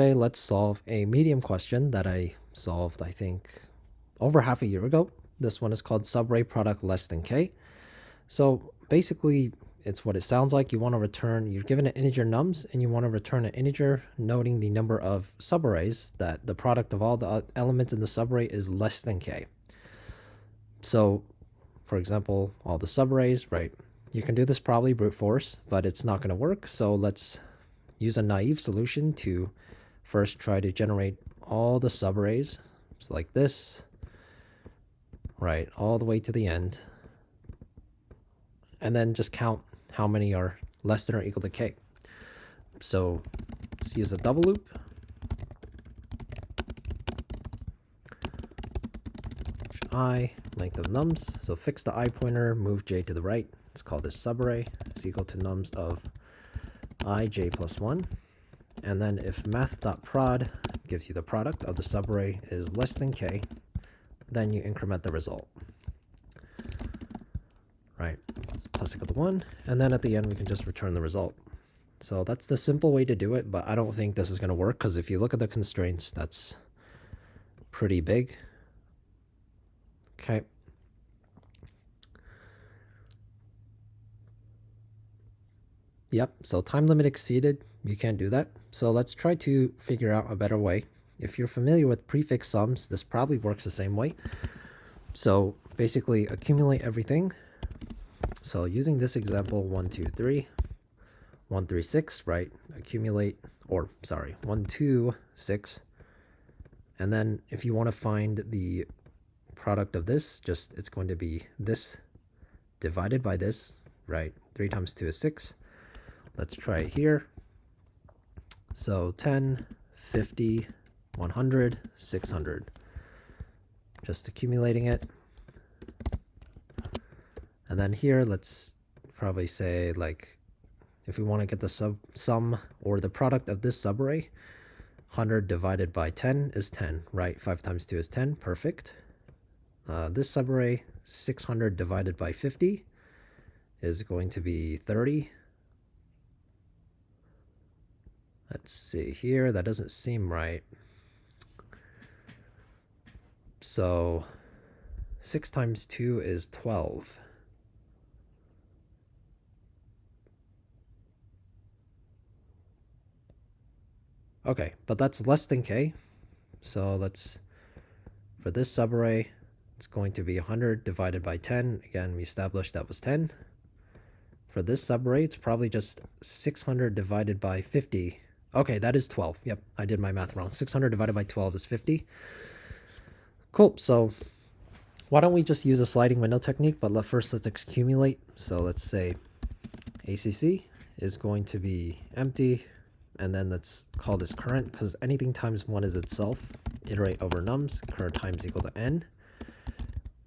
Today, let's solve a medium question that I solved, I think, over half a year ago. This one is called Subarray product less than k. So basically, it's what it sounds like. You want to return, you're given an integer nums, and you want to return an integer noting the number of subarrays, that the product of all the elements in the subarray is less than k. So, for example, all the subarrays, right? You can do this probably brute force, but it's not going to work. So let's use a naive solution to first try to generate all the subarrays. So like this, right, all the way to the end. And then just count how many are less than or equal to k. So let's use a double loop. I, length of nums. So fix the I pointer, move j to the right. Let's call this subarray is equal to nums of I, j plus 1. And then if math.prod gives you the product of the subarray is less than k, then you increment the result. Right, plus equal to 1. And then at the end, we can just return the result. So that's the simple way to do it, but I don't think this is going to work because if you look at the constraints, that's pretty big. Okay. Yep, so time limit exceeded. You can't do that. So let's try to figure out a better way. If you're familiar with prefix sums, this probably works the same way. So basically accumulate everything. So using this example, 1, 2, 3, 1, 3, 6, right? Accumulate, or sorry, 1, 2, 6. And then if you want to find the product of this, just it's going to be this divided by this, right? 3 times 2 is 6. Let's try it here. So 10, 50, 100, 600. Just accumulating it. And then here, let's probably say, like, if we want to get the sum or the product of this subarray, 100 divided by 10 is 10, right? 5 times 2 is 10, perfect. This subarray, 600 divided by 50 is going to be 30. Let's see here, that doesn't seem right. So 6 times 2 is 12. Okay, but that's less than k. So let's, for this subarray, it's going to be 100 divided by 10. Again, we established that was 10. For this subarray, it's probably just 600 divided by 50. Okay, that is 12. Yep, I did my math wrong. 600 divided by 12 is 50. Cool, so why don't we just use a sliding window technique, but first let's accumulate. So let's say ACC is going to be empty, and then let's call this current, because anything times 1 is itself. Iterate over nums, current times equal to n.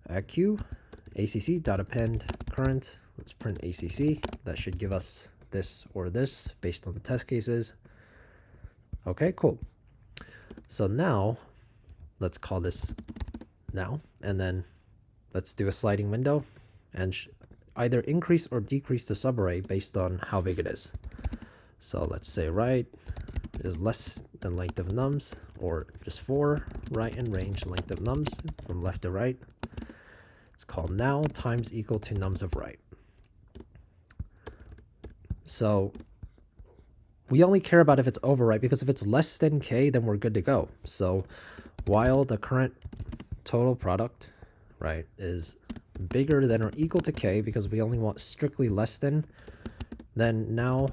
Acq, ACC dot append current. Let's print ACC. That should give us this or this based on the test cases. Okay, cool. So now let's call this now, and then let's do a sliding window and either increase or decrease the subarray based on how big it is. So let's say right is less than length of nums, or just 4, right and range length of nums from left to right. It's called now times equal to nums of right. So we only care about if it's over, right? Because if it's less than k, then we're good to go. So while the current total product, right, is bigger than or equal to k, because we only want strictly less than, then now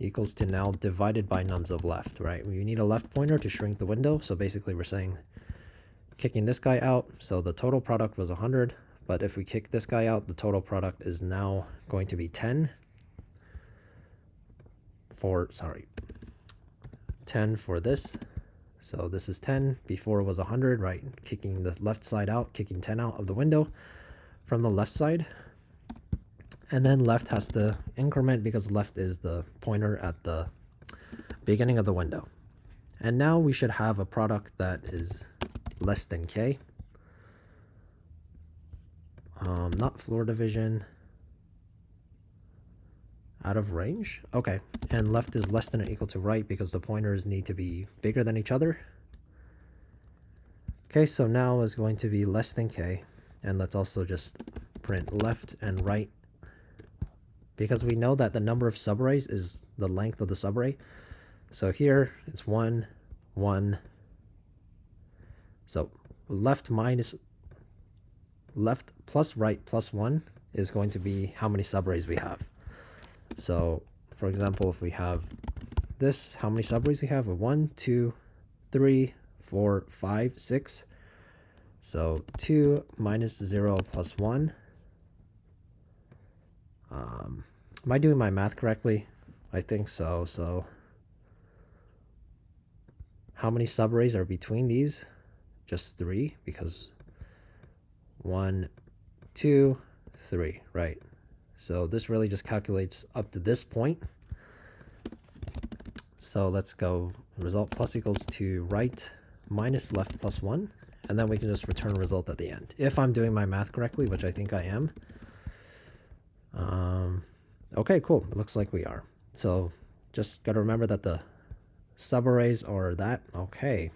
equals to now divided by nums of left, right? We need a left pointer to shrink the window. So basically we're saying kicking this guy out. So the total product was 100, but if we kick this guy out, the total product is now going to be 10 for this. So this is 10. Before it was 100, right? Kicking the left side out, kicking 10 out of the window from the left side. And then left has to increment because left is the pointer at the beginning of the window. And now we should have a product that is less than k. Not floor division. Out of range? Okay. And left is less than or equal to right because the pointers need to be bigger than each other. Okay, so now is going to be less than k. And let's also just print left and right, because we know that the number of subarrays is the length of the subarray. So here it's 1, 1. So left plus right plus 1 is going to be how many subarrays we have. So for example, if we have this, how many subarrays we have? 1, 2, 3, 4, 5, 6. So 2 minus 0 plus 1. Am I doing my math correctly? I think so. So how many subarrays are between these? Just 3, because 1, 2, 3, right? So this really just calculates up to this point. So let's go result plus equals to right minus left plus 1. And then we can just return a result at the end, if I'm doing my math correctly, which I think I am. Okay, cool. It looks like we are. So just got to remember that the subarrays are that. Okay.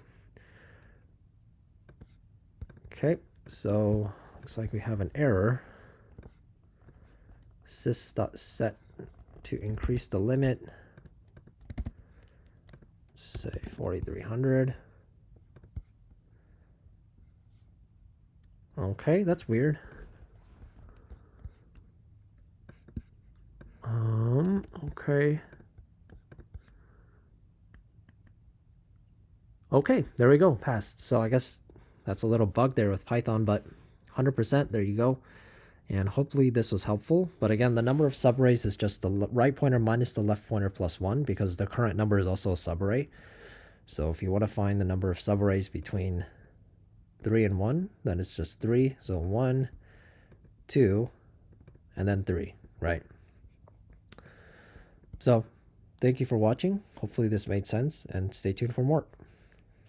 Okay, so looks like we have an error. Sys.set to increase the limit, say 4,300. Okay, that's weird. Okay. Okay, there we go, passed. So I guess that's a little bug there with Python, but 100%, there you go. And hopefully this was helpful. But again, the number of subarrays is just the right pointer minus the left pointer plus 1, because the current number is also a subarray. So if you want to find the number of subarrays between 3 and 1, then it's just 3. So 1, 2, and then 3, right? So thank you for watching. Hopefully this made sense, and stay tuned for more.